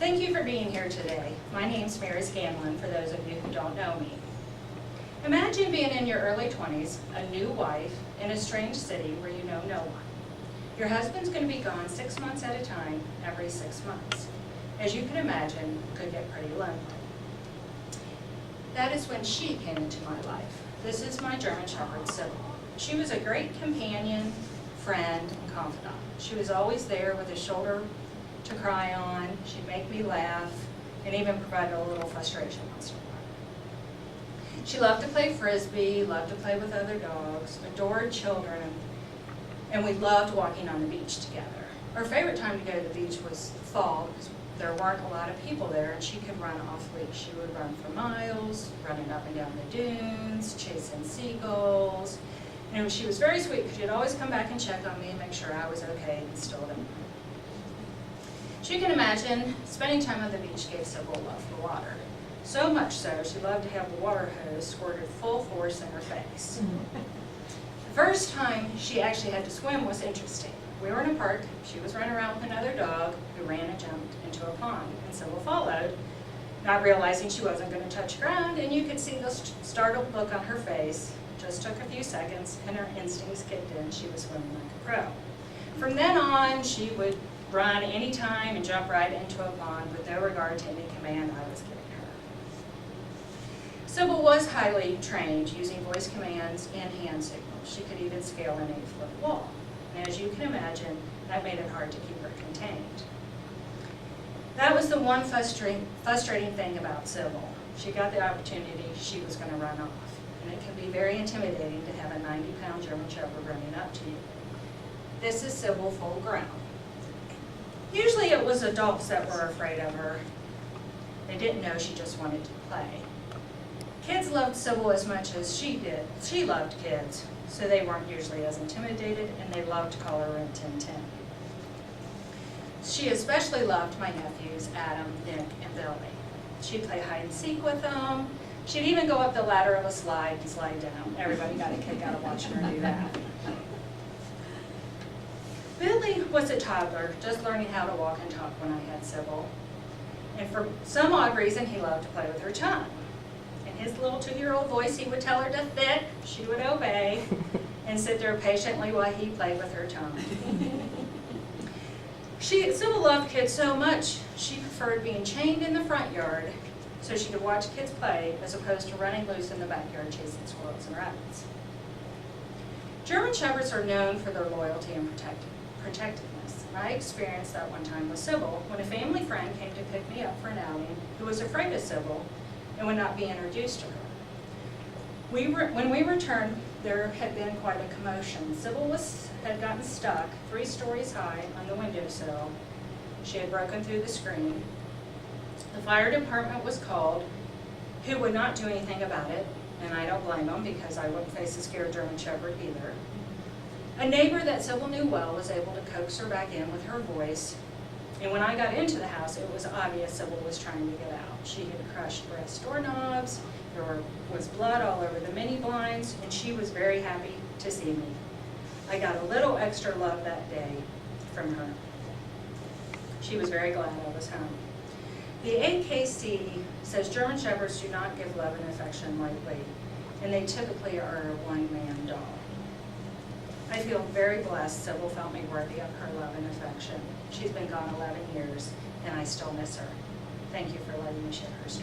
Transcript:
Thank you for being here today. My name's Mary Scanlon, for those of you who don't know me. Imagine being in your early 20s, a new wife, in a strange city where you know no one. Your husband's going to be gone 6 months at a time, every 6 months. As you can imagine, it could get pretty lonely. That is when she came into my life. This is my German Shepherd, Sybil. She was a great companion, friend, and confidant. She was always there with a shoulder to cry on. She'd make me laugh, and even provide a little frustration once in a while. She loved to play frisbee, loved to play with other dogs, adored children, and we loved walking on the beach together. Our favorite time to go to the beach was fall, because there weren't a lot of people there, and she could run off leash. She would run for miles, running up and down the dunes, chasing seagulls. And she was very sweet, because she'd always come back and check on me and make sure I was okay and still there. As you can imagine, spending time on the beach gave Sybil a love for water. So much so, she loved to have the water hose squirted full force in her face. The first time she actually had to swim was interesting. We were in a park, she was running around with another dog who ran and jumped into a pond, and Sybil followed, not realizing she wasn't going to touch ground, and you could see the startled look on her face. It just took a few seconds, and her instincts kicked in. She was swimming like a pro. From then on, she would run anytime and jump right into a pond with no regard to any command I was giving her. Sybil was highly trained using voice commands and hand signals. She could even scale an 8-foot wall. And as you can imagine, that made it hard to keep her contained. That was the one frustrating thing about Sybil. She got the opportunity, she was going to run off. And it can be very intimidating to have a 90-pound German Shepherd running up to you. This is Sybil full grown. Usually it was adults that were afraid of her. They didn't know she just wanted to play. Kids loved Sybil as much as she did. She loved kids, so they weren't usually as intimidated, and they loved to call her Tintin. She especially loved my nephews, Adam, Nick, and Billy. She'd play hide and seek with them. She'd even go up the ladder of a slide and slide down. Everybody got a kick out of watching her do that. Billy was a toddler, just learning how to walk and talk when I had Sybil. And for some odd reason, he loved to play with her tongue. In his little 2-year-old voice, he would tell her to sit, she would obey, and sit there patiently while he played with her tongue. Sybil loved kids so much, she preferred being chained in the front yard so she could watch kids play as opposed to running loose in the backyard chasing squirrels and rabbits. German Shepherds are known for their loyalty and protectiveness. And I experienced that one time with Sybil when a family friend came to pick me up for an outing who was afraid of Sybil and would not be introduced to her. When we returned, there had been quite a commotion. Sybil had gotten stuck 3 stories high on the windowsill. She had broken through the screen. The fire department was called, who would not do anything about it, and I don't blame them because I wouldn't face a scared German Shepherd either. A neighbor that Sybil knew well was able to coax her back in with her voice, and when I got into the house, it was obvious Sybil was trying to get out. She had crushed brass doorknobs, there was blood all over the mini blinds, and she was very happy to see me. I got a little extra love that day from her. She was very glad I was home. The AKC says German Shepherds do not give love and affection lightly, and they typically are a one-man dog. I feel very blessed Sybil felt me worthy of her love and affection. She's been gone 11 years, and I still miss her. Thank you for letting me share her story.